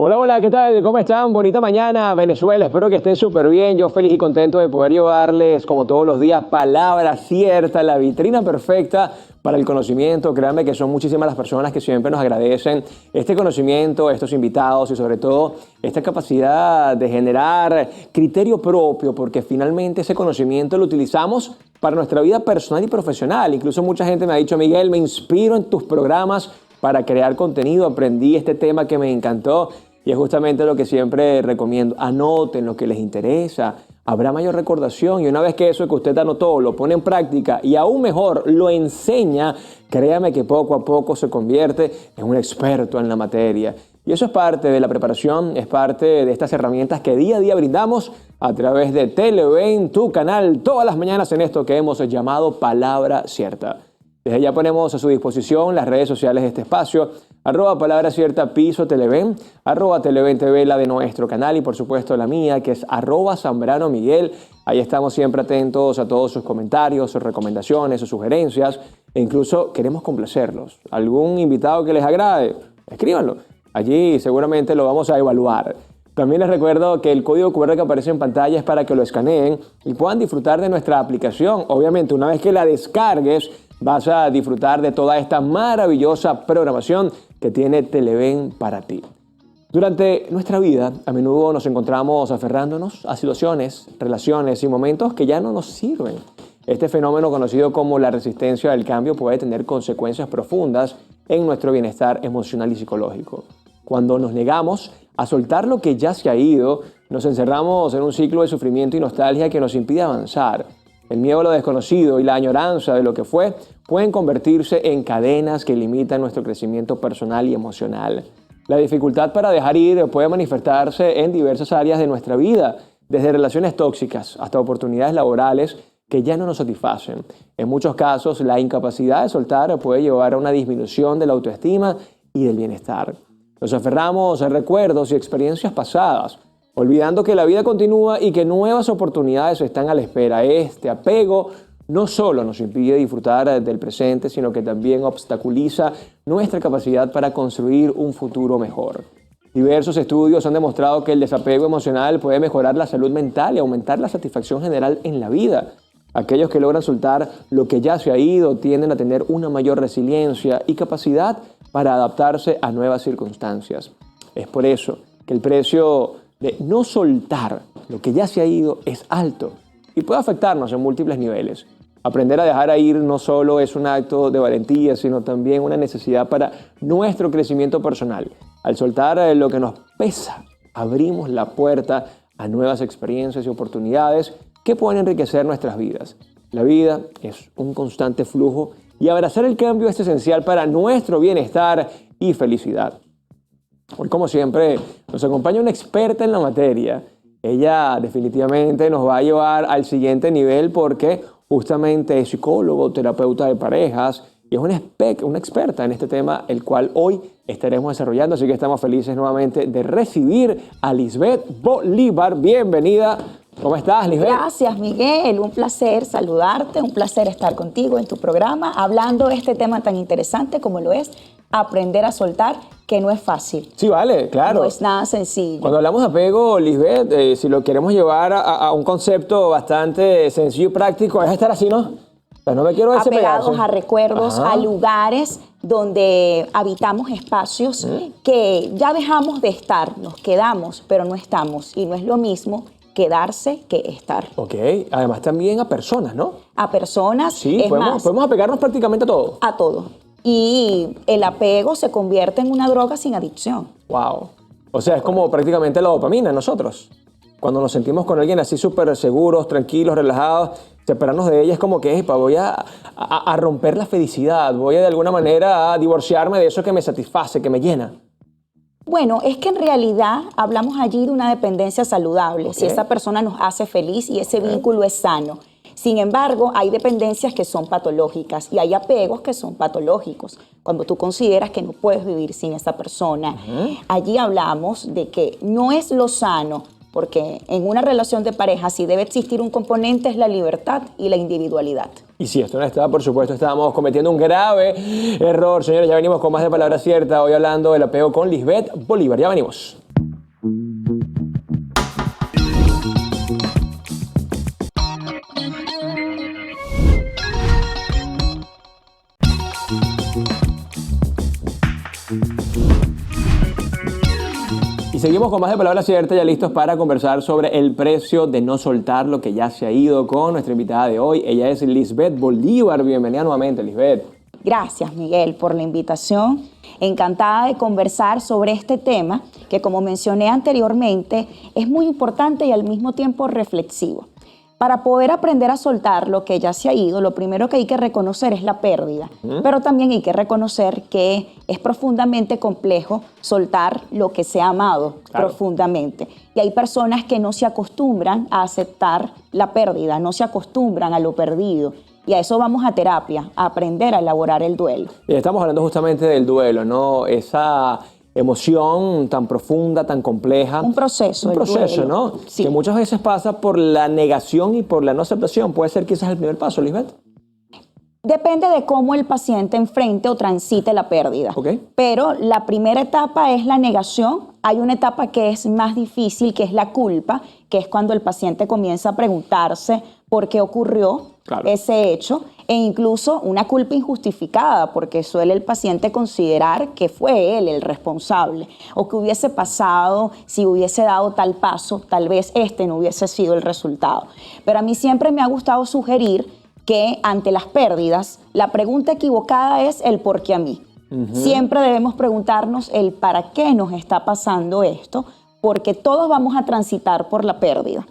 Hola, hola, ¿qué tal? ¿Cómo están? Bonita mañana, Venezuela. Espero que estén súper bien. Yo feliz y contento de poder llevarles, como todos los días, palabra cierta, la vitrina perfecta para el conocimiento. Créanme que son muchísimas las personas que siempre nos agradecen este conocimiento, estos invitados y sobre todo esta capacidad de generar criterio propio, porque finalmente ese conocimiento lo utilizamos para nuestra vida personal y profesional. Incluso mucha gente me ha dicho: Miguel, me inspiro en tus programas para crear contenido, aprendí este tema que me encantó. Y es justamente lo que siempre recomiendo. Anoten lo que les interesa. Habrá mayor recordación. Y una vez que eso que usted anotó lo pone en práctica y aún mejor lo enseña, créame que poco a poco se convierte en un experto en la materia. Y eso es parte de la preparación, es parte de estas herramientas que día a día brindamos a través de Televen, tu canal, todas las mañanas en esto que hemos llamado Palabra Cierta. Desde ya ponemos a su disposición las redes sociales de este espacio, @palabra cierta piso Televen, @Televen TV, la de nuestro canal, y por supuesto la mía, que es @Zambrano Miguel. Ahí estamos siempre atentos a todos sus comentarios, sus recomendaciones, sus sugerencias, e incluso queremos complacerlos. ¿Algún invitado que les agrade? Escríbanlo. Allí seguramente lo vamos a evaluar. También les recuerdo que el código QR que aparece en pantalla es para que lo escaneen y puedan disfrutar de nuestra aplicación. Obviamente, una vez que la descargues, vas a disfrutar de toda esta maravillosa programación que tiene Televen para ti. Durante nuestra vida, a menudo nos encontramos aferrándonos a situaciones, relaciones y momentos que ya no nos sirven. Este fenómeno, conocido como la resistencia al cambio, puede tener consecuencias profundas en nuestro bienestar emocional y psicológico. Cuando nos negamos a soltar lo que ya se ha ido, nos encerramos en un ciclo de sufrimiento y nostalgia que nos impide avanzar. El miedo a lo desconocido y la añoranza de lo que fue pueden convertirse en cadenas que limitan nuestro crecimiento personal y emocional. La dificultad para dejar ir puede manifestarse en diversas áreas de nuestra vida, desde relaciones tóxicas hasta oportunidades laborales que ya no nos satisfacen. En muchos casos, la incapacidad de soltar puede llevar a una disminución de la autoestima y del bienestar. Nos aferramos a recuerdos y experiencias pasadas, olvidando que la vida continúa y que nuevas oportunidades están a la espera. Este apego no solo nos impide disfrutar del presente, sino que también obstaculiza nuestra capacidad para construir un futuro mejor. Diversos estudios han demostrado que el desapego emocional puede mejorar la salud mental y aumentar la satisfacción general en la vida. Aquellos que logran soltar lo que ya se ha ido tienden a tener una mayor resiliencia y capacidad para adaptarse a nuevas circunstancias. Es por eso que el precio de no soltar lo que ya se ha ido es alto y puede afectarnos en múltiples niveles. Aprender a dejar ir no solo es un acto de valentía, sino también una necesidad para nuestro crecimiento personal. Al soltar lo que nos pesa, abrimos la puerta a nuevas experiencias y oportunidades que pueden enriquecer nuestras vidas. La vida es un constante flujo y abrazar el cambio es esencial para nuestro bienestar y felicidad. Hoy, como siempre, nos acompaña una experta en la materia. Ella definitivamente nos va a llevar al siguiente nivel porque justamente es psicólogo, terapeuta de parejas y es una experta en este tema, el cual hoy estaremos desarrollando. Así que estamos felices nuevamente de recibir a Lisbeth Bolívar. Bienvenida. ¿Cómo estás, Lisbeth? Gracias, Miguel. Un placer saludarte, un placer estar contigo en tu programa, hablando de este tema tan interesante como lo es aprender a soltar, que no es fácil. Sí, vale, claro. No es nada sencillo. Cuando hablamos de apego, Lisbeth, si lo queremos llevar a un concepto bastante sencillo y práctico, es estar así, ¿no? O sea, no me quiero apegados a recuerdos, a lugares donde habitamos espacios que ya dejamos de estar, nos quedamos, pero no estamos. Y no es lo mismo quedarse que estar. Ok, además también a personas, ¿no? A personas, sí, podemos apegarnos prácticamente a todo. A todo. Y el apego se convierte en una droga sin adicción. Wow. O sea, es como prácticamente la dopamina en nosotros. Cuando nos sentimos con alguien así súper seguros, tranquilos, relajados, separarnos de ella es como que voy a romper la felicidad, voy de alguna manera a divorciarme de eso que me satisface, que me llena. Bueno, es que en realidad hablamos allí de una dependencia saludable, si esa persona nos hace feliz y ese vínculo es sano. Sin embargo, hay dependencias que son patológicas y hay apegos que son patológicos. Cuando tú consideras que no puedes vivir sin esa persona, allí hablamos de que no es lo sano porque en una relación de pareja si debe existir un componente es la libertad y la individualidad. Y si esto no estaba, por supuesto, estábamos cometiendo un grave error. Señores, ya venimos con más de Palabra Cierta, hoy hablando del apego con Lisbeth Bolívar. Ya venimos. Y seguimos con más de Palabra Cierta, ya listos para conversar sobre el precio de no soltar lo que ya se ha ido con nuestra invitada de hoy. Ella es Lisbeth Bolívar. Bienvenida nuevamente, Lisbeth. Gracias, Miguel, por la invitación. Encantada de conversar sobre este tema que, como mencioné anteriormente, es muy importante y al mismo tiempo reflexivo. Para poder aprender a soltar lo que ya se ha ido, lo primero que hay que reconocer es la pérdida, pero también hay que reconocer que es profundamente complejo soltar lo que se ha amado profundamente. Y hay personas que no se acostumbran a aceptar la pérdida, no se acostumbran a lo perdido. Y a eso vamos a terapia, a aprender a elaborar el duelo. Y estamos hablando justamente del duelo, ¿no? Esa emoción tan profunda, tan compleja. Un proceso, ¿no? Sí. Que muchas veces pasa por la negación y por la no aceptación. Puede ser quizás el primer paso, Lisbeth. Depende de cómo el paciente enfrente o transite la pérdida. Okay. Pero la primera etapa es la negación. Hay una etapa que es más difícil, que es la culpa, que es cuando el paciente comienza a preguntarse por qué ocurrió ese hecho, e incluso una culpa injustificada, porque suele el paciente considerar que fue él el responsable, o que hubiese pasado si hubiese dado tal paso, tal vez este no hubiese sido el resultado. Pero a mí siempre me ha gustado sugerir que ante las pérdidas, la pregunta equivocada es el por qué a mí. Siempre debemos preguntarnos el para qué nos está pasando esto, porque todos vamos a transitar por la pérdida.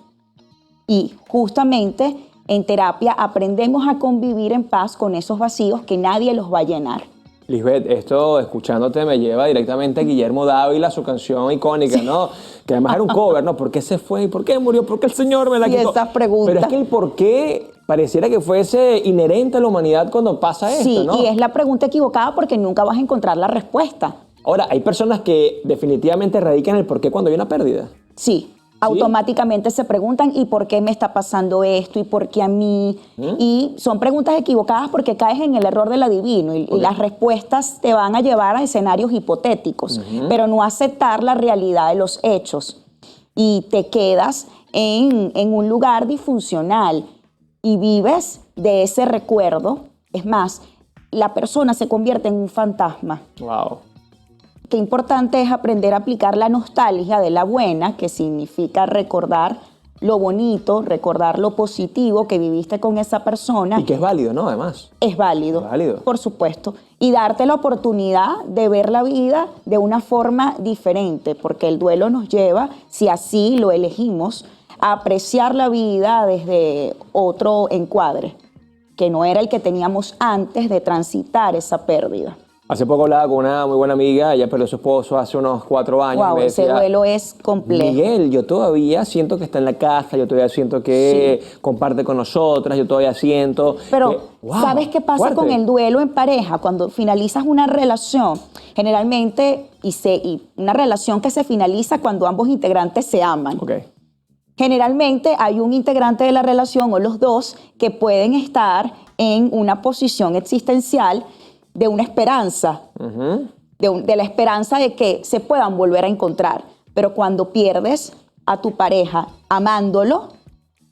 Y justamente en terapia aprendemos a convivir en paz con esos vacíos que nadie los va a llenar. Lisbeth, esto escuchándote me lleva directamente a Guillermo Dávila, su canción icónica, ¿no? Que además era un cover, ¿no? ¿Por qué se fue? ¿Y por qué murió? ¿Por qué el Señor me la quitó? Y esas preguntas. Pero es que el por qué pareciera que fuese inherente a la humanidad cuando pasa esto, ¿no? Sí, y es la pregunta equivocada porque nunca vas a encontrar la respuesta. Ahora, hay personas que definitivamente radican el por qué cuando hay una pérdida. Sí. Automáticamente se preguntan ¿y por qué me está pasando esto? ¿Y por qué a mí? Y son preguntas equivocadas porque caes en el error del adivino y las respuestas te van a llevar a escenarios hipotéticos, pero no aceptar la realidad de los hechos. Y te quedas en un lugar disfuncional y vives de ese recuerdo. Es más, la persona se convierte en un fantasma. Wow. Qué importante es aprender a aplicar la nostalgia de la buena, que significa recordar lo bonito, recordar lo positivo que viviste con esa persona. Y que es válido, ¿no? Además. Es válido. Es válido. Por supuesto. Y darte la oportunidad de ver la vida de una forma diferente, porque el duelo nos lleva, si así lo elegimos, a apreciar la vida desde otro encuadre, que no era el que teníamos antes de transitar esa pérdida. Hace poco hablaba con una muy buena amiga, ella perdió a su esposo hace unos 4 años. Wow, ese duelo es complejo. Miguel, yo todavía siento que está en la casa, yo todavía siento que comparte con nosotras, yo todavía siento... Pero, que, wow, ¿sabes qué pasa fuerte con el duelo en pareja? Cuando finalizas una relación, generalmente, y una relación que se finaliza cuando ambos integrantes se aman. Okay. Generalmente hay un integrante de la relación o los dos que pueden estar en una posición existencial de una esperanza, de la esperanza de que se puedan volver a encontrar. Pero cuando pierdes a tu pareja amándolo,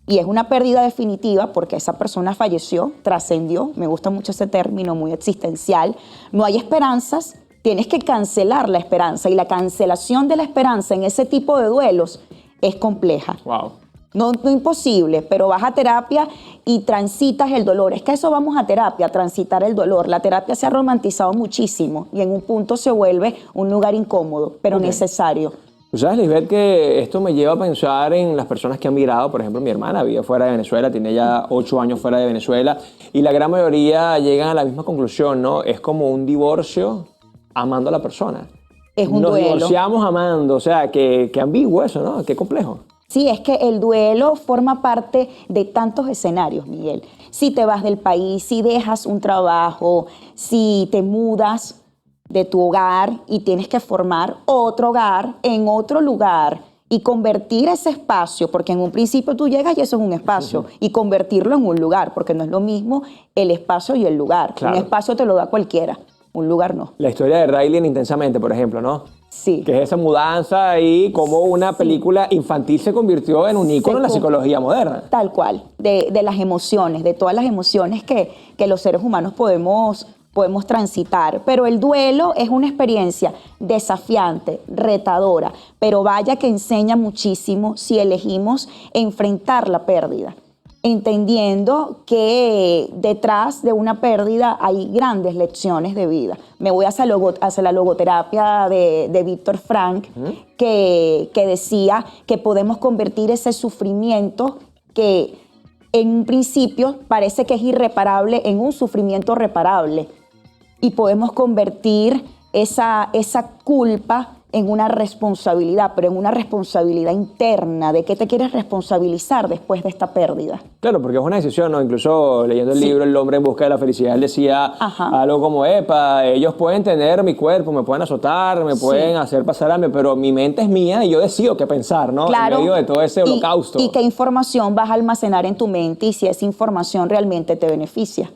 y es una pérdida definitiva porque esa persona falleció, trascendió, me gusta mucho ese término, muy existencial, no hay esperanzas, tienes que cancelar la esperanza, y la cancelación de la esperanza en ese tipo de duelos es compleja. Wow. No imposible, pero vas a terapia y transitas el dolor. Es que eso vamos a terapia, transitar el dolor. La terapia se ha romantizado muchísimo y en un punto se vuelve un lugar incómodo, pero necesario. Tú sabes, Lisbeth, que esto me lleva a pensar en las personas que han migrado. Por ejemplo, mi hermana vive fuera de Venezuela, tiene ya 8 años fuera de Venezuela, y la gran mayoría llegan a la misma conclusión, ¿no? Es como un divorcio amando a la persona. Es un Nos duelo. divorciamos amando, o sea, qué ambiguo eso, ¿no? Qué complejo. Sí, es que el duelo forma parte de tantos escenarios, Miguel. Si te vas del país, si dejas un trabajo, si te mudas de tu hogar y tienes que formar otro hogar en otro lugar y convertir ese espacio, porque en un principio tú llegas y eso es un espacio, y convertirlo en un lugar, porque no es lo mismo el espacio y el lugar. Claro. Un espacio te lo da cualquiera, un lugar no. La historia de Riley en Intensamente, por ejemplo, ¿no? Sí. Que es esa mudanza y cómo una película infantil se convirtió en un ícono en la psicología moderna. Tal cual, de las emociones, de todas las emociones que los seres humanos podemos transitar. Pero el duelo es una experiencia desafiante, retadora, pero vaya que enseña muchísimo si elegimos enfrentar la pérdida, entendiendo que detrás de una pérdida hay grandes lecciones de vida. Me voy hacia la logoterapia de Víctor Frank, que decía que podemos convertir ese sufrimiento que en un principio parece que es irreparable en un sufrimiento reparable. Y podemos convertir esa culpa en una responsabilidad, pero en una responsabilidad interna. ¿De qué te quieres responsabilizar después de esta pérdida? Claro, porque es una decisión, ¿no? Incluso leyendo el libro El hombre en busca de la felicidad, él decía algo como, ellos pueden tener mi cuerpo, me pueden azotar, me pueden hacer pasar hambre, pero mi mente es mía y yo decido qué pensar, ¿no? Claro. En medio de todo ese holocausto. Y qué información vas a almacenar en tu mente y si esa información realmente te beneficia.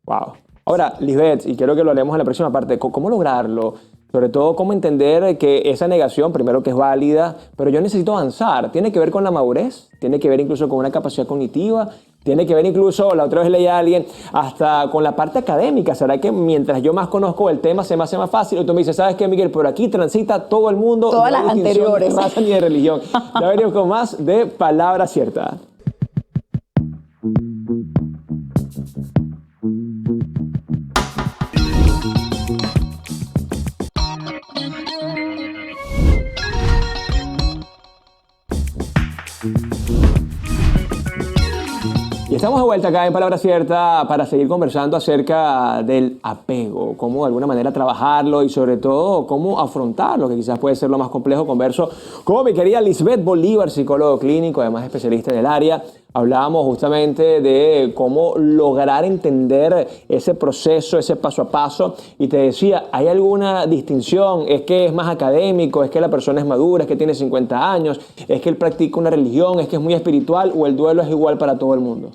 Wow. Ahora, Lisbeth, y quiero que lo hablemos en la próxima parte, ¿cómo lograrlo? Sobre todo, ¿cómo entender que esa negación, primero que es válida, pero yo necesito avanzar? ¿Tiene que ver con la madurez? ¿Tiene que ver incluso con una capacidad cognitiva? ¿Tiene que ver incluso, la otra vez leí a alguien, hasta con la parte académica? ¿Será que mientras yo más conozco el tema se me hace más fácil? Y tú me dices, ¿sabes qué, Miguel? Por aquí transita todo el mundo. Todas las anteriores. No hay raza ni de religión. Ya venimos con más de Palabra Cierta. Y estamos de vuelta acá en Palabra Cierta para seguir conversando acerca del apego, cómo de alguna manera trabajarlo y sobre todo cómo afrontarlo, que quizás puede ser lo más complejo. Converso con mi querida Lisbeth Bolívar, psicólogo clínico, además especialista en el área. Hablábamos justamente de cómo lograr entender ese proceso, ese paso a paso. Y te decía, ¿hay alguna distinción? ¿Es que es más académico? ¿Es que la persona es madura? ¿Es que tiene 50 años? ¿Es que él practica una religión? ¿Es que es muy espiritual? ¿O el duelo es igual para todo el mundo?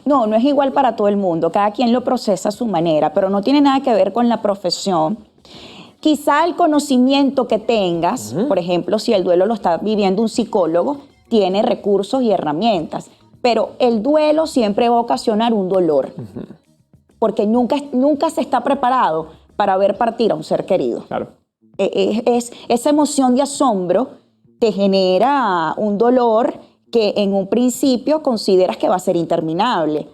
No, no es igual para todo el mundo. Cada quien lo procesa a su manera, pero no tiene nada que ver con la profesión. Quizá el conocimiento que tengas, por ejemplo, si el duelo lo está viviendo un psicólogo, tiene recursos y herramientas. Pero el duelo siempre va a ocasionar un dolor, porque nunca se está preparado para ver partir a un ser querido. Claro. Esa emoción de asombro te genera un dolor que en un principio consideras que va a ser interminable,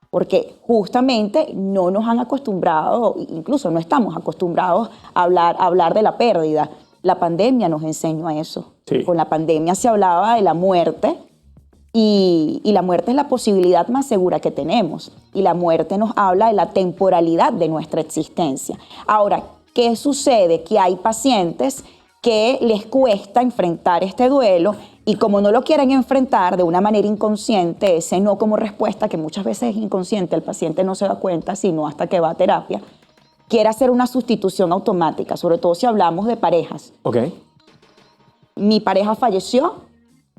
porque justamente no nos han acostumbrado, incluso no estamos acostumbrados a hablar de la pérdida. La pandemia nos enseñó a eso. Sí. Con la pandemia se hablaba de la muerte, y la muerte es la posibilidad más segura que tenemos. Y la muerte nos habla de la temporalidad de nuestra existencia. Ahora, ¿qué sucede? Que hay pacientes que les cuesta enfrentar este duelo y como no lo quieren enfrentar de una manera inconsciente, ese no como respuesta, que muchas veces es inconsciente, el paciente no se da cuenta sino hasta que va a terapia, quiere hacer una sustitución automática, sobre todo si hablamos de parejas. Ok. Mi pareja falleció,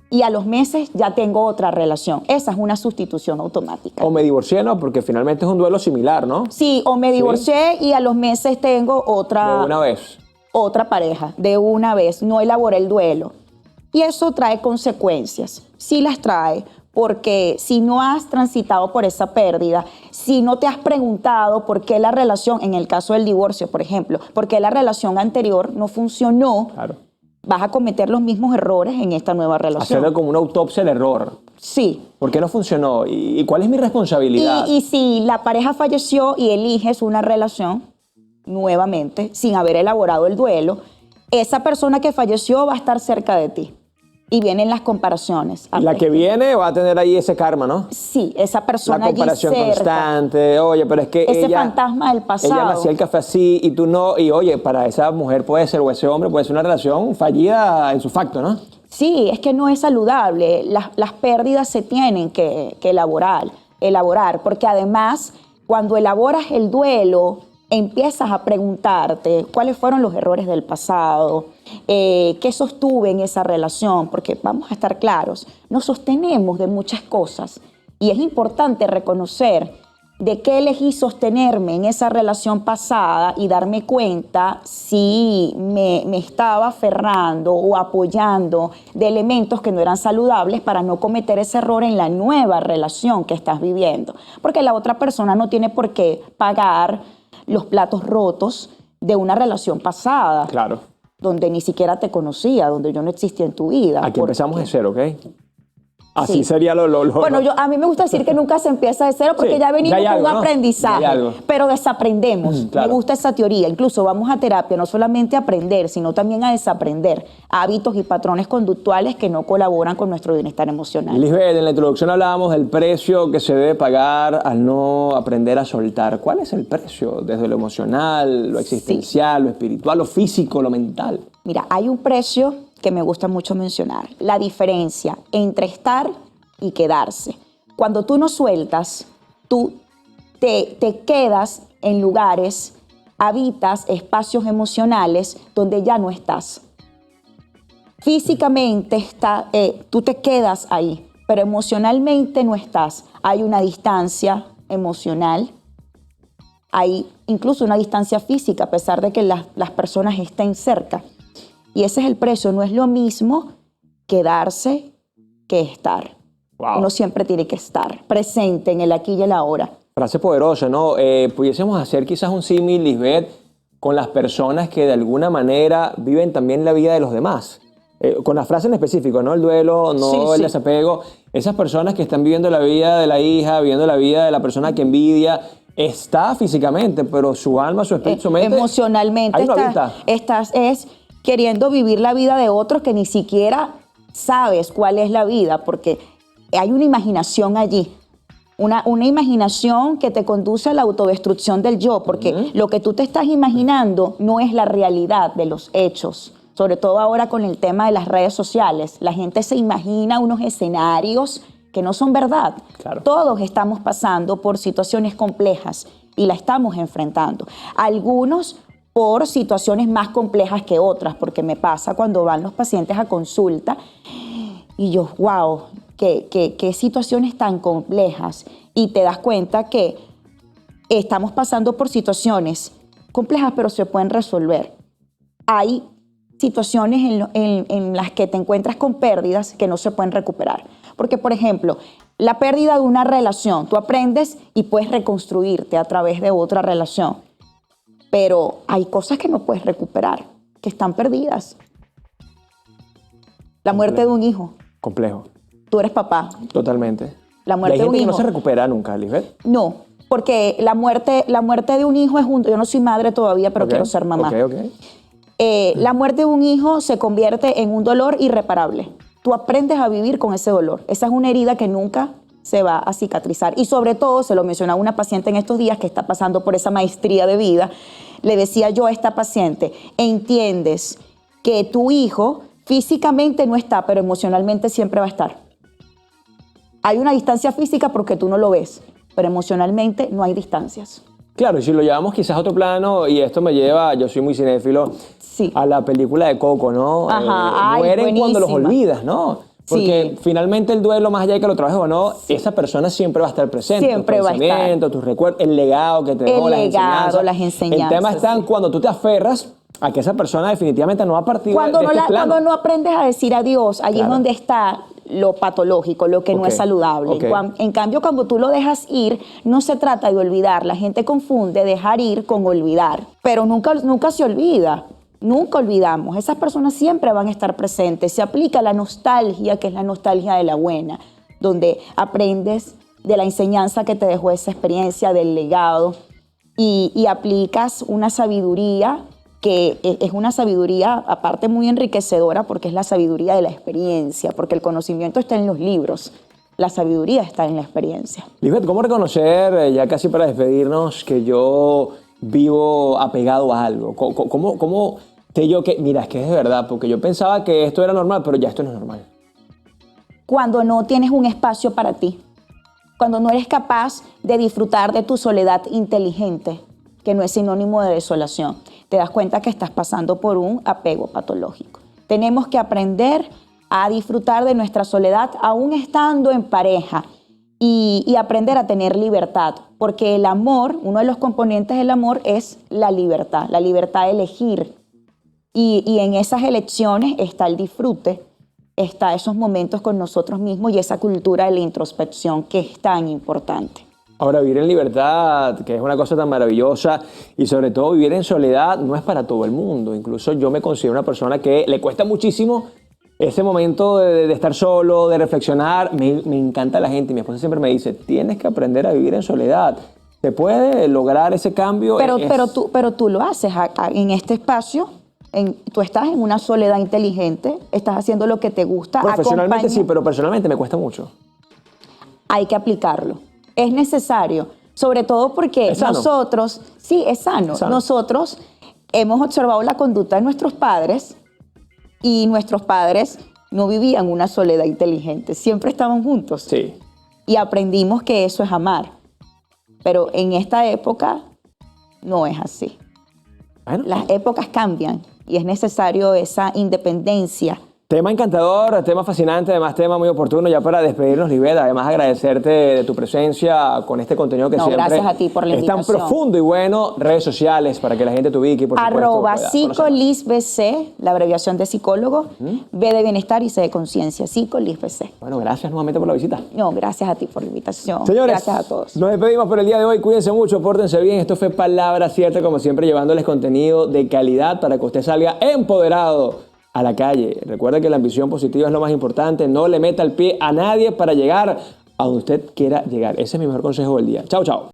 y a los meses ya tengo otra relación. Esa es una sustitución automática. O me divorcié, ¿no? Porque finalmente es un duelo similar, ¿no? Sí, o me divorcié y a los meses tengo otra... De una vez. Otra pareja, de una vez. No elaboré el duelo. Y eso trae consecuencias. Sí las trae, porque si no has transitado por esa pérdida, si no te has preguntado por qué la relación, en el caso del divorcio, por ejemplo, por qué la relación anterior no funcionó, Claro. vas a cometer los mismos errores en esta nueva relación. Hacerlo como una autopsia del error. Sí. ¿Por qué no funcionó? ¿Y cuál es mi responsabilidad? Y si la pareja falleció y eliges una relación nuevamente, sin haber elaborado el duelo, esa persona que falleció va a estar cerca de ti. Y vienen las comparaciones. La que viene va a tener ahí ese karma, ¿no? Sí, esa persona La comparación allí cerca. constante. Oye, pero es que Ese ella... fantasma del pasado. Ella me hacía el café así y tú no. Y oye, para esa mujer puede ser, o ese hombre puede ser una relación fallida en su facto, ¿no? Sí, es que no es saludable. Las pérdidas se tienen que elaborar, porque además, cuando elaboras el duelo, empiezas a preguntarte cuáles fueron los errores del pasado, qué sostuve en esa relación, porque vamos a estar claros, nos sostenemos de muchas cosas y es importante reconocer de qué elegí sostenerme en esa relación pasada y darme cuenta si me estaba aferrando o apoyando de elementos que no eran saludables para no cometer ese error en la nueva relación que estás viviendo. Porque la otra persona no tiene por qué pagar los platos rotos de una relación pasada. Claro. Donde ni siquiera te conocía, donde yo no existía en tu vida. Aquí empezamos de cero, ¿ok? Así Sí. sería lo... Bueno, a mí me gusta decir que nunca se empieza de cero porque Sí, ya venimos ya hay con algo, un ¿no? aprendizaje, Ya hay algo. pero desaprendemos. Claro. Me gusta esa teoría. Incluso vamos a terapia no solamente a aprender, sino también a desaprender hábitos y patrones conductuales que no colaboran con nuestro bienestar emocional. Lisbeth, en la introducción hablábamos del precio que se debe pagar al no aprender a soltar. ¿Cuál es el precio? Desde lo emocional, lo existencial, lo espiritual, lo físico, lo mental. Mira, hay un precio que me gusta mucho mencionar. La diferencia entre estar y quedarse. Cuando tú no sueltas, tú te quedas en lugares, habitas espacios emocionales donde ya no estás. Físicamente tú te quedas ahí, pero emocionalmente no estás. Hay una distancia emocional, hay incluso una distancia física, a pesar de que las personas estén cerca. Y ese es el precio. No es lo mismo quedarse que estar. Wow. Uno siempre tiene que estar presente en el aquí y el ahora. Frase poderosa, ¿no? Pudiésemos hacer quizás un símil, Lisbeth, con las personas que de alguna manera viven también la vida de los demás. Con la frase en específico, ¿no? El duelo, no Sí, el sí. desapego. Esas personas que están viviendo la vida de la hija, viviendo la vida de la persona que envidia, está físicamente, pero su alma, su espíritu, su mente... Emocionalmente ahí no habita. estás queriendo vivir la vida de otros que ni siquiera sabes cuál es la vida, porque hay una imaginación allí. Una imaginación que te conduce a la autodestrucción del yo, porque lo que tú te estás imaginando no es la realidad de los hechos. Sobre todo ahora con el tema de las redes sociales. La gente se imagina unos escenarios que no son verdad. Claro. Todos estamos pasando por situaciones complejas y la estamos enfrentando. Algunos por situaciones más complejas que otras, porque me pasa cuando van los pacientes a consulta y yo, wow, qué situaciones tan complejas. Y te das cuenta que estamos pasando por situaciones complejas, pero se pueden resolver. Hay situaciones en las que te encuentras con pérdidas que no se pueden recuperar. Porque, por ejemplo, la pérdida de una relación, tú aprendes y puedes reconstruirte a través de otra relación. Pero hay cosas que no puedes recuperar, que están perdidas. La muerte de un hijo. Complejo. Tú eres papá. Totalmente. La Y muerte hay de un gente que hijo. no se recupera nunca, Lisbeth. No, porque la muerte de un hijo es yo no soy madre todavía, pero Ok, quiero ser mamá. ok. La muerte de un hijo se convierte en un dolor irreparable. Tú aprendes a vivir con ese dolor. Esa es una herida que nunca se va a cicatrizar. Y sobre todo, se lo mencionaba una paciente en estos días que está pasando por esa maestría de vida, le decía yo a esta paciente, entiendes que tu hijo físicamente no está, pero emocionalmente siempre va a estar. Hay una distancia física porque tú no lo ves, pero emocionalmente no hay distancias. Claro, y si lo llevamos quizás a otro plano, y esto me lleva, yo soy muy cinéfilo, Sí. a la película de Coco, ¿no? Ajá, ay, mueren cuando los buenísima. olvidas, ¿no? Porque Sí. finalmente el duelo, más allá de que lo trabajes o no, esa persona siempre va a estar presente. Siempre tus va a estar. pensamientos, tus recuerdos, el legado que te dejó, El las legado, enseñanzas. las El tema enseñanzas, está en sí. cuando tú te aferras a que esa persona definitivamente no va a partir Cuando de este plano. cuando no aprendes a decir adiós, allí Claro. es donde está lo patológico, lo que no Ok, es saludable. ok. En cambio, cuando tú lo dejas ir, no se trata de olvidar. La gente confunde dejar ir con olvidar, pero nunca se olvida. Nunca olvidamos. Esas personas siempre van a estar presentes. Se aplica la nostalgia, que es la nostalgia de la buena, donde aprendes de la enseñanza que te dejó esa experiencia, del legado, y aplicas una sabiduría que es una sabiduría aparte muy enriquecedora porque es la sabiduría de la experiencia, porque el conocimiento está en los libros, la sabiduría está en la experiencia. Lisbeth, ¿cómo reconocer, ya casi para despedirnos, que yo vivo apegado a algo? ¿Cómo sé yo que, mira, es que es de verdad, porque yo pensaba que esto era normal, pero ya esto no es normal? Cuando no tienes un espacio para ti, cuando no eres capaz de disfrutar de tu soledad inteligente, que no es sinónimo de desolación. Te das cuenta que estás pasando por un apego patológico. Tenemos que aprender a disfrutar de nuestra soledad aún estando en pareja y aprender a tener libertad, porque el amor, uno de los componentes del amor es la libertad de elegir. Y en esas elecciones está el disfrute, está esos momentos con nosotros mismos y esa cultura de la introspección que es tan importante. Ahora, vivir en libertad, que es una cosa tan maravillosa, y sobre todo vivir en soledad, no es para todo el mundo. Incluso yo me considero una persona que le cuesta muchísimo ese momento de estar solo, de reflexionar. Me encanta la gente y mi esposa siempre me dice, tienes que aprender a vivir en soledad. ¿Se puede lograr ese cambio? Pero tú lo haces en este espacio. Tú estás en una soledad inteligente, estás haciendo lo que te gusta. Profesionalmente sí, pero personalmente me cuesta mucho. Hay que aplicarlo. Es necesario, sobre todo porque nosotros, sí, es sano. Nosotros hemos observado la conducta de nuestros padres y nuestros padres no vivían una soledad inteligente, siempre estaban juntos. Sí. Y aprendimos que eso es amar. Pero en esta época no es así. Bueno. Las épocas cambian y es necesario esa independencia. Tema encantador, tema fascinante, además tema muy oportuno. Ya para despedirnos, Lisbeth, además agradecerte de tu presencia con este contenido que siempre gracias a ti por la invitación. Es tan profundo y bueno. Redes sociales para que la gente te ubique y por supuesto @psicolisbc, la abreviación de psicólogo, B de bienestar y C de conciencia, psicolisbc. Bueno, gracias nuevamente por la visita. No, gracias a ti por la invitación. Señores, gracias a todos. Nos despedimos por el día de hoy. Cuídense mucho, pórtense bien. Esto fue Palabra Cierta, como siempre, llevándoles contenido de calidad para que usted salga empoderado a la calle. Recuerde que la ambición positiva es lo más importante. No le meta el pie a nadie para llegar a donde usted quiera llegar. Ese es mi mejor consejo del día. Chao, chao.